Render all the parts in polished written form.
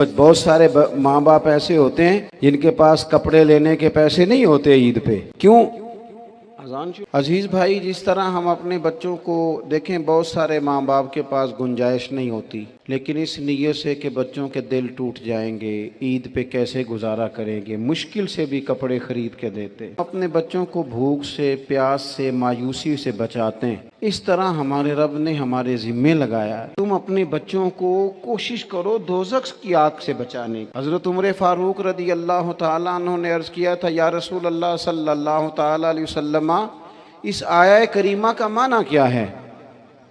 بہت سارے ماں باپ ایسے ہوتے ہیں جن کے پاس کپڑے لینے کے پیسے نہیں ہوتے عید پہ. کیوں؟ عزیز بھائی، جس طرح ہم اپنے بچوں کو دیکھیں، بہت سارے ماں باپ کے پاس گنجائش نہیں ہوتی، لیکن اس نیت سے کہ بچوں کے دل ٹوٹ جائیں گے، عید پہ کیسے گزارا کریں گے، مشکل سے بھی کپڑے خرید کے دیتے، اپنے بچوں کو بھوک سے، پیاس سے، مایوسی سے بچاتے ہیں. اس طرح ہمارے رب نے ہمارے ذمے لگایا ہے، تم اپنے بچوں کو کوشش کرو دوزخ کی آگ سے بچانے کی. حضرت عمر فاروق رضی اللہ تعالیٰ عنہ نے عرض کیا تھا، یا رسول اللہ صلی اللہ تعالیٰ علیہ وسلم، اس آیہ کریمہ کا معنی کیا ہے؟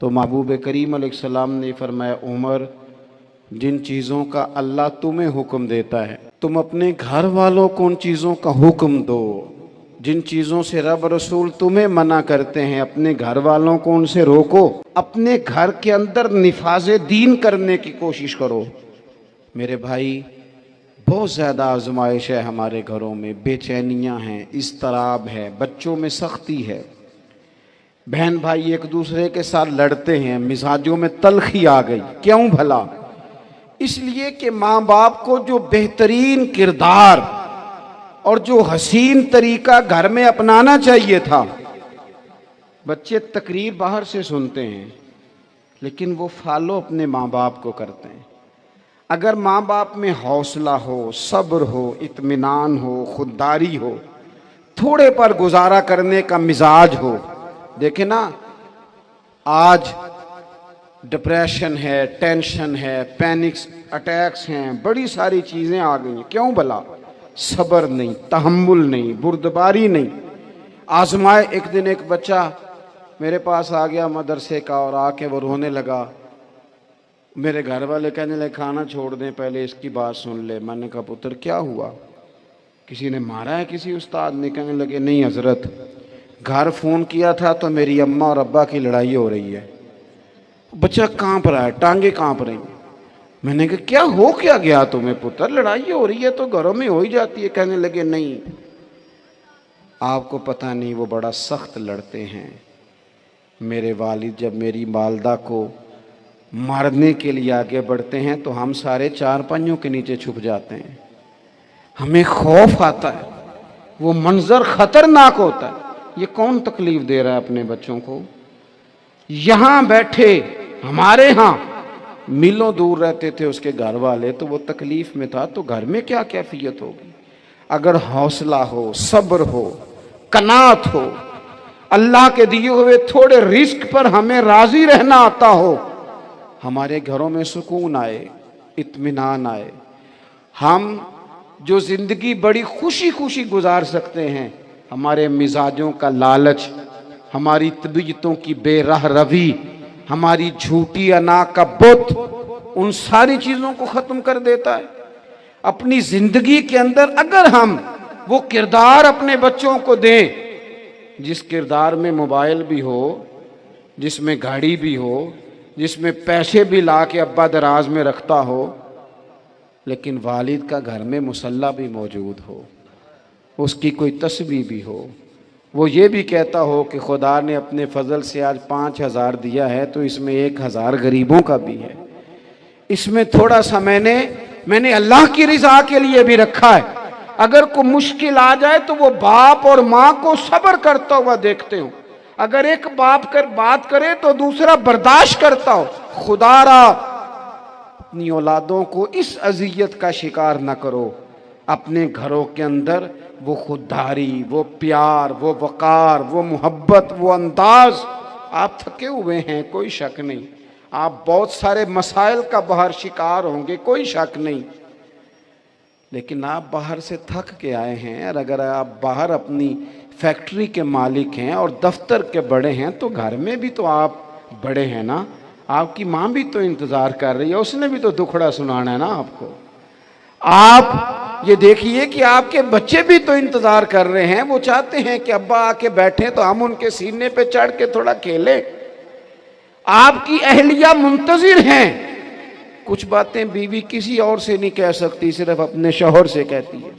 تو محبوب کریم علیہ السلام نے فرمایا، عمر، جن چیزوں کا اللہ تمہیں حکم دیتا ہے تم اپنے گھر والوں کو ان چیزوں کا حکم دو، جن چیزوں سے رب رسول تمہیں منع کرتے ہیں اپنے گھر والوں کو ان سے روکو، اپنے گھر کے اندر نفاذ دین کرنے کی کوشش کرو. میرے بھائی، بہت زیادہ آزمائش ہے ہمارے گھروں میں، بے چینیاں ہیں، اضطراب ہے، بچوں میں سختی ہے، بہن بھائی ایک دوسرے کے ساتھ لڑتے ہیں، مزاجوں میں تلخی آ گئی. کیوں بھلا؟ اس لیے کہ ماں باپ کو جو بہترین کردار اور جو حسین طریقہ گھر میں اپنانا چاہیے تھا. بچے تقریر باہر سے سنتے ہیں لیکن وہ فالو اپنے ماں باپ کو کرتے ہیں. اگر ماں باپ میں حوصلہ ہو، صبر ہو، اطمینان ہو، خودداری ہو، تھوڑے پر گزارا کرنے کا مزاج ہو. دیکھیں نا، آج ڈپریشن ہے، ٹینشن ہے، پینکس اٹیکس ہیں، بڑی ساری چیزیں آ گئی ہیں. کیوں بھلا؟ صبر نہیں، تحمل نہیں، بردباری نہیں. آزمائے. ایک دن ایک بچہ میرے پاس آ گیا مدرسے کا، اور آ کے وہ رونے لگا. میرے گھر والے کہنے لگے، کھانا چھوڑ دیں، پہلے اس کی بات سن لے. میں نے کہا، پتر کیا ہوا؟ کسی نے مارا ہے؟ کسی استاد نے؟ کہنے لگے، نہیں حضرت، گھر فون کیا تھا تو میری اماں اور ابا کی لڑائی ہو رہی ہے. بچہ کانپ رہا ہے، ٹانگیں کانپ رہی ہیں. میں نے کہا، کیا ہو کیا گیا تمہیں پتر؟ لڑائی ہو رہی ہے تو گھروں میں ہو ہی جاتی ہے. کہنے لگے، نہیں، آپ کو پتہ نہیں، وہ بڑا سخت لڑتے ہیں. میرے والد جب میری والدہ کو مارنے کے لیے آگے بڑھتے ہیں تو ہم سارے چار پنجوں کے نیچے چھپ جاتے ہیں. ہمیں خوف آتا ہے، وہ منظر خطرناک ہوتا ہے. یہ کون تکلیف دے رہا ہے اپنے بچوں کو؟ یہاں بیٹھے ہمارے ہاں میلوں دور رہتے تھے اس کے گھر والے، تو وہ تکلیف میں تھا، تو گھر میں کیا کیفیت ہوگی؟ اگر حوصلہ ہو، صبر ہو، قناعت ہو، اللہ کے دیے ہوئے تھوڑے رزق پر ہمیں راضی رہنا آتا ہو، ہمارے گھروں میں سکون آئے، اطمینان آئے. ہم جو زندگی بڑی خوشی خوشی گزار سکتے ہیں، ہمارے مزاجوں کا لالچ، ہماری طبیعتوں کی بے راہ روی، ہماری جھوٹی انا کا بت، ان ساری چیزوں کو ختم کر دیتا ہے. اپنی زندگی کے اندر اگر ہم وہ کردار اپنے بچوں کو دیں، جس کردار میں موبائل بھی ہو، جس میں گاڑی بھی ہو، جس میں پیسے بھی لا کے ابا دراز میں رکھتا ہو، لیکن والد کا گھر میں مصلی بھی موجود ہو، اس کی کوئی تسبیح بھی ہو، وہ یہ بھی کہتا ہو کہ خدا نے اپنے فضل سے آج 5,000 دیا ہے تو اس میں 1,000 غریبوں کا بھی ہے، اس میں تھوڑا سا میں نے اللہ کی رضا کے لیے بھی رکھا ہے. اگر کوئی مشکل آ جائے تو وہ باپ اور ماں کو صبر کرتا ہوا دیکھتے ہوں. اگر ایک باپ بات کرے تو دوسرا برداشت کرتا ہو. خدا را اپنی اولادوں کو اس اذیت کا شکار نہ کرو. اپنے گھروں کے اندر وہ خودداری، وہ پیار، وہ وقار، وہ محبت، وہ انداز. آپ تھکے ہوئے ہیں، کوئی شک نہیں، آپ بہت سارے مسائل کا باہر شکار ہوں گے، کوئی شک نہیں، لیکن آپ باہر سے تھک کے آئے ہیں. اور اگر آپ باہر اپنی فیکٹری کے مالک ہیں اور دفتر کے بڑے ہیں تو گھر میں بھی تو آپ بڑے ہیں نا. آپ کی ماں بھی تو انتظار کر رہی ہے، اس نے بھی تو دکھڑا سنانا ہے نا آپ کو. آپ یہ دیکھیے کہ آپ کے بچے بھی تو انتظار کر رہے ہیں، وہ چاہتے ہیں کہ ابا آ کے بیٹھیں تو ہم ان کے سینے پہ چڑھ کے تھوڑا کھیلیں. آپ کی اہلیہ منتظر ہیں. کچھ باتیں بیوی کسی اور سے نہیں کہہ سکتی، صرف اپنے شوہر سے کہتی ہے.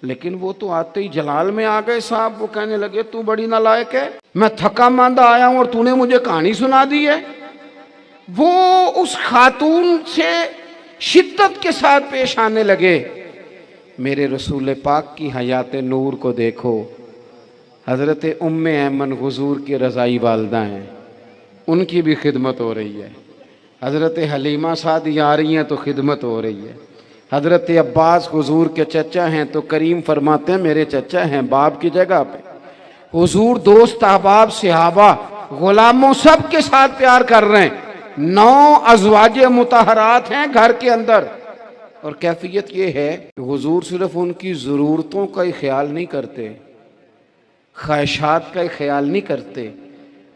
لیکن وہ تو آتے ہی جلال میں آ گئے صاحب. وہ کہنے لگے، تو بڑی نالائق ہے، میں تھکا ماندہ آیا ہوں اور تو نے مجھے کہانی سنا دی ہے. وہ اس خاتون سے शिद्दत के साथ पेश आने लगे। मेरे रसूल पाक की हयात नूर को देखो, हज़रत उम्मे ऐमन हुज़ूर की रज़ाई वालदा हैं, उनकी भी खिदमत हो रही है। हज़रत हलीमा सादी आ रही हैं तो खिदमत हो रही है। हज़रत अब्बास हुज़ूर के चचा हैं तो करीम फरमाते हैं मेरे चचा हैं बाप की जगह पे। हुज़ूर दोस्त अहबाब सहाबा गुलामों सब के साथ प्यार कर रहे हैं। 9 अज़वाजे मुतहरात हैं घर के अंदर। और कैफियत ये है कि हुज़ूर सिर्फ उनकी ज़रूरतों का ही ख्याल नहीं करते, ख्वाहिशात का ही ख्याल नहीं करते,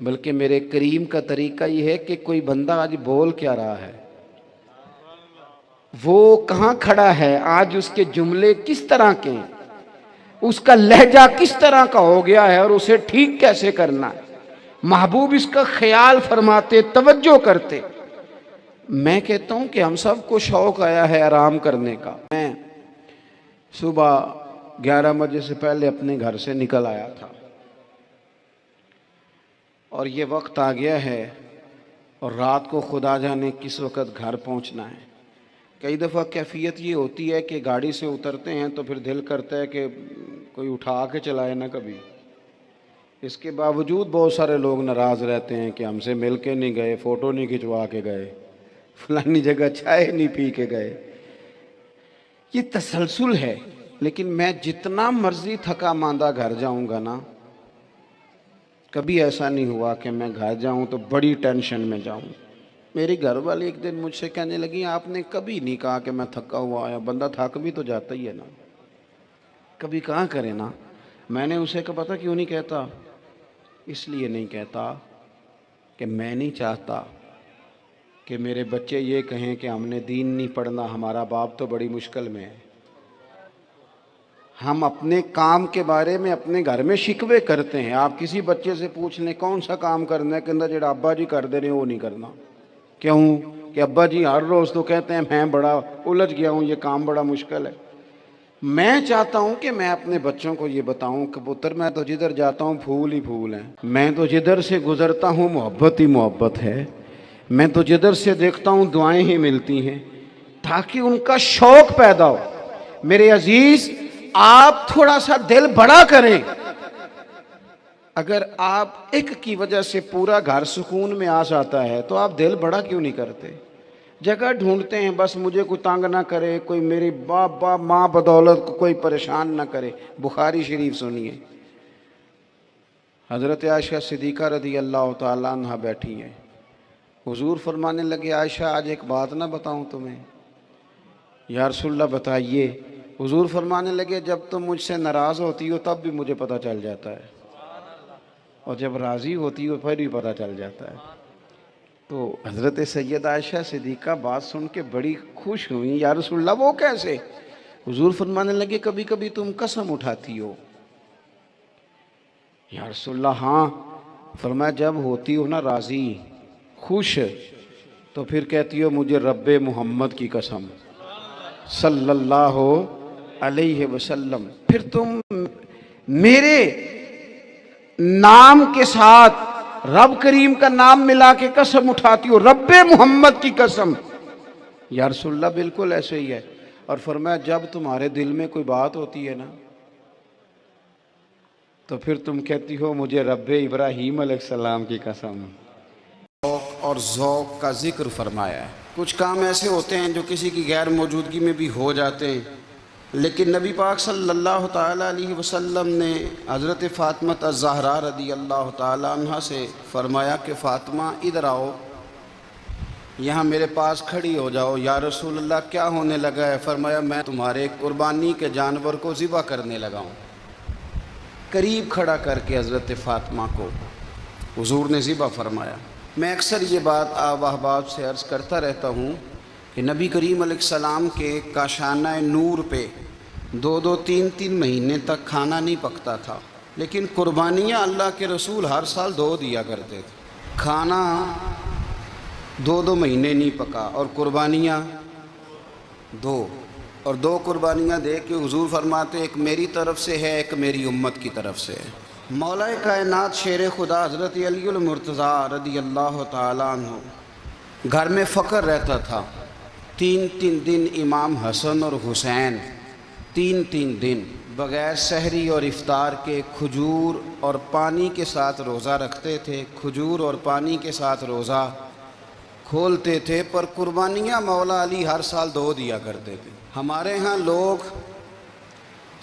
बल्कि मेरे करीम का तरीका ये है कि कोई बंदा आज बोल क्या रहा है, वो कहाँ खड़ा है, आज उसके जुमले किस तरह के हैं, उसका लहजा किस तरह का हो गया है और उसे ठीक कैसे करना है, महबूब इसका ख्याल फरमाते, तवज्जो करते। मैं कहता हूँ कि हम सबको शौक़ आया है आराम करने का। मैं सुबह 11 बजे से पहले अपने घर से निकल आया था और ये वक्त आ गया है और रात को खुदा जाने किस वक़्त घर पहुँचना है। कई दफ़ा कैफियत ये होती है कि गाड़ी से उतरते हैं तो फिर दिल करता है कि कोई उठा के चलाए ना कभी। इसके बावजूद बहुत सारे लोग नाराज़ रहते हैं कि हमसे मिल के नहीं गए, फ़ोटो नहीं खिंचवा के गए, फलानी जगह चाय नहीं पी के गए। ये तसलसल है। लेकिन मैं जितना मर्जी थका मांदा घर जाऊंगा ना, कभी ऐसा नहीं हुआ कि मैं घर जाऊं तो बड़ी टेंशन में जाऊं। मेरी घर वाली एक दिन मुझसे कहने लगी आपने कभी नहीं कहा कि मैं थका हुआ आया, बंदा थक भी तो जाता ही है ना, कभी कहाँ करे ना। मैंने उसे कहा पता क्यों नहीं कहता, इसलिए नहीं कहता कि मैं नहीं चाहता कि मेरे बच्चे ये कहें कि हमने दीन नहीं पढ़ना, हमारा बाप तो बड़ी मुश्किल में है। हम अपने काम के बारे में अपने घर में शिकवे करते हैं। आप किसी बच्चे से पूछ लें कौन सा काम करना है, कहता जेड़ा अब्बा जी कर दे रहे वो नहीं करना। क्यों कि अब्बा जी हर रोज़ तो कहते हैं मैं बड़ा उलझ गया हूँ, ये काम बड़ा मुश्किल है। मैं चाहता हूँ कि मैं अपने बच्चों को ये बताऊँ कि पुत्र मैं तो जिधर जाता हूँ फूल ही फूल हैं, मैं तो जिधर से गुज़रता हूँ मोहब्बत ही मोहब्बत है, मैं तो जिधर से देखता हूँ दुआएं ही मिलती हैं, ताकि उनका शौक़ पैदा हो। मेरे अजीज़ आप थोड़ा सा दिल बड़ा करें। अगर आप एक की वजह से पूरा घर सुकून में आ जाता है तो आप दिल बड़ा क्यों नहीं करते। जगह ढूंढते हैं बस मुझे कोई तंग ना करे, कोई मेरी बाप माँ बदौलत को कोई परेशान ना करे। बुखारी शरीफ सुनिए, हज़रत आयशा सिद्दीक़ा रज़ी अल्लाह ताला अन्हा बैठी हैं। हुजूर फरमाने लगे आयशा आज एक बात ना बताऊं तुम्हें। या रसूलल्लाह बताइए। हुजूर फरमाने लगे जब तुम मुझसे नाराज़ होती हो तब भी मुझे पता चल जाता है, और जब राज़ी होती हो फिर भी पता चल जाता है। तो हज़रत सैयदा आयशा सिद्दीक़ा बात सुन के बड़ी खुश हुई। या रसूलल्लाह वो कैसे। हुजूर फरमाने लगे कभी कभी तुम कसम उठाती हो। या रसूलल्लाह हाँ। फरमाया जब होती हो ना राज़ी खुश तो फिर कहती हो मुझे रब्बे मोहम्मद की कसम सल्लल्लाहु अलैहि वसल्लम, फिर तुम मेरे नाम के साथ रब करीम का नाम मिला के कसम उठाती हो, रब्बे मोहम्मद की कसम। या रसूलल्लाह बिल्कुल ऐसे ही है। और फरमाया जब तुम्हारे दिल में कोई बात होती है ना तो फिर तुम कहती हो मुझे रब्बे इब्राहीम अलैहिस्सलाम की कसम। और ज़ौक़ का जिक्र फरमाया है। कुछ काम ऐसे होते हैं जो किसी की गैर मौजूदगी में भी हो जाते हैं, लेकिन नबी पाक सल्लल्लाहु ताला अलैहि वसल्लम ने हज़रत फ़ातिमा अज़्ज़हरा रज़ी अल्लाह ताला अन्हा से फरमाया कि फ़ातिमा इधर आओ, यहाँ मेरे पास खड़ी हो जाओ। या रसूलल्लाह क्या होने लगा है। फरमाया मैं तुम्हारे कुर्बानी के जानवर को ज़िबा करने लगा हूँ। करीब खड़ा करके हज़रत फ़ातिमा को हुज़ूर ने ज़िबा फरमाया। मैं अक्सर ये बात आप अहबाब से अर्ज़ करता रहता हूँ कि नबी करीम अलैहिस्सलाम के काशाना नूर पे 2-2, 3-3 महीने तक खाना नहीं पकता था, लेकिन कुर्बानियाँ अल्लाह के रसूल हर साल 2 दिया करते थे। खाना 2-2 महीने नहीं पका और कुर्बानियाँ 2, और 2 कुर्बानियाँ दे के हुजूर फरमाते एक मेरी तरफ से है, एक मेरी उम्मत की तरफ से है। मौलाए कायनात शेर खुदा हज़रत अलीउल मुर्तज़ा रज़ी अल्लाह ताला अन्हु घर में फ़क्र रहता था, 3 दिन इमाम हसन और हुसैन 3 दिन बग़ैर सहरी और इफ्तार के खजूर और पानी के साथ रोज़ा रखते थे, खजूर और पानी के साथ रोज़ा खोलते थे, पर कुर्बानियाँ मौला अली हर साल 2 दिया करते थे। हमारे यहाँ लोग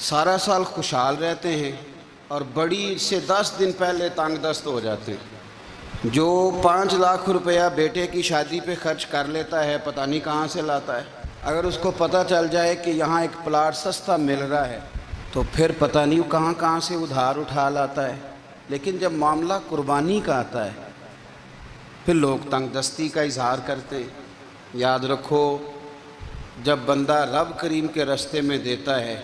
सारा साल खुशहाल रहते हैं और बड़ी से 10 दिन पहले तंग दस्त हो जाते हैं। जो 5 लाख रुपया बेटे की शादी पे खर्च कर लेता है, पता नहीं कहाँ से लाता है। अगर उसको पता चल जाए कि यहाँ एक प्लाट सस्ता मिल रहा है तो फिर पता नहीं वो कहाँ कहाँ से उधार उठा लाता है। लेकिन जब मामला कुर्बानी का आता है फिर लोग तंगदस्ती का इजहार करते हैं। याद रखो, जब बंदा रब करीम के रास्ते में देता है,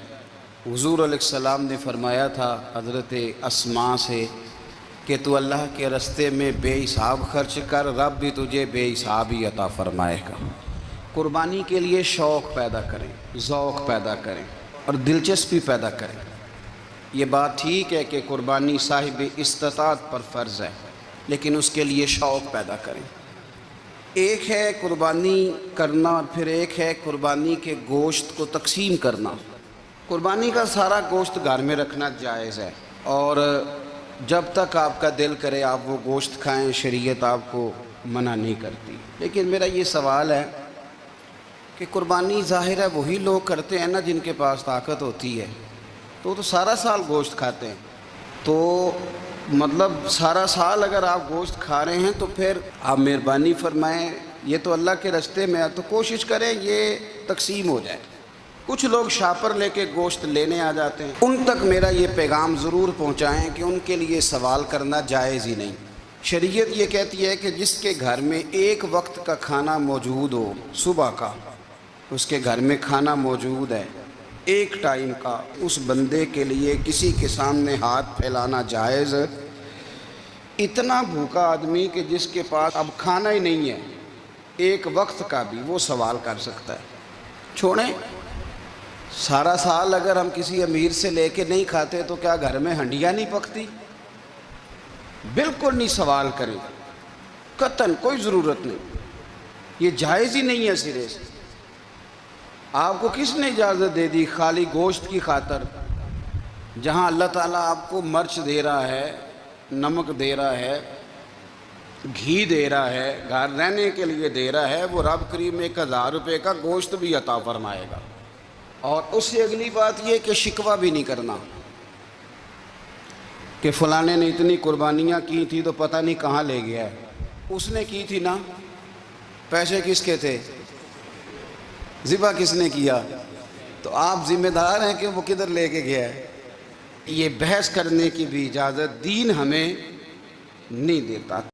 हुजूर अलैहिस्सलाम ने फरमाया था हज़रत अस्मा से कि तू अल्लाह के रास्ते में बेहिसाब खर्च कर, रब भी तुझे बेहिसाब ही अता फरमाएगा। कुर्बानी के लिए शौक़ पैदा करें, ज़ौक़ पैदा करें और दिलचस्पी पैदा करें। ये बात ठीक है कि कुर्बानी साहिब इस्तिताअत पर फ़र्ज़ है, लेकिन उसके लिए शौक़ पैदा करें। एक है कुर्बानी करना और फिर एक है कुर्बानी के गोश्त को तकसीम करना। कुर्बानी का सारा गोश्त घर में रखना जायज़ है और जब तक आपका दिल करे आप वो गोश्त खाएं, शरीयत आपको मना नहीं करती। लेकिन मेरा ये सवाल है कि कुर्बानी ज़ाहिर है वही लोग करते हैं ना जिनके पास ताकत होती है, तो सारा साल गोश्त खाते हैं। तो मतलब सारा साल अगर आप गोश्त खा रहे हैं तो फिर आप मेहरबानी फरमाएं, ये तो अल्लाह के रास्ते में है तो कोशिश करें ये तकसीम हो जाए। कुछ लोग शापर लेके गोश्त लेने आ जाते हैं, उन तक मेरा ये पैगाम ज़रूर पहुँचाएँ कि उनके लिए सवाल करना जायज़ ही नहीं। शरीयत ये कहती है कि जिसके घर में एक वक्त का खाना मौजूद हो, सुबह का उसके घर में खाना मौजूद है, एक टाइम का, उस बंदे के लिए किसी के सामने हाथ फैलाना जायज़। इतना भूखा आदमी कि जिसके पास अब खाना ही नहीं है, एक वक्त का भी, वो सवाल कर सकता है। छोड़ें, सारा साल अगर हम किसी अमीर से लेके नहीं खाते तो क्या घर में हंडियाँ नहीं पकती? बिल्कुल नहीं सवाल करें, कतन कोई ज़रूरत नहीं, ये जायज़ ही नहीं है सिरे से। आपको किसने इजाज़त दे दी खाली गोश्त की खातर? जहाँ अल्लाह ताला आपको मर्च दे रहा है, नमक दे रहा है, घी दे रहा है, घर रहने के लिए दे रहा है, वो रब करीम 1000 रुपये का गोश्त भी अता फरमाएगा। और उससे अगली बात ये कि शिकवा भी नहीं करना कि फ़लाने ने इतनी कुर्बानियाँ की थी तो पता नहीं कहाँ ले गया है। उसने की थी ना, पैसे किसके थे, ज़िबा किसने किया, तो आप ज़िम्मेदार हैं कि वो किधर लेके गया है। ये बहस करने की भी इजाज़त दीन हमें नहीं देता।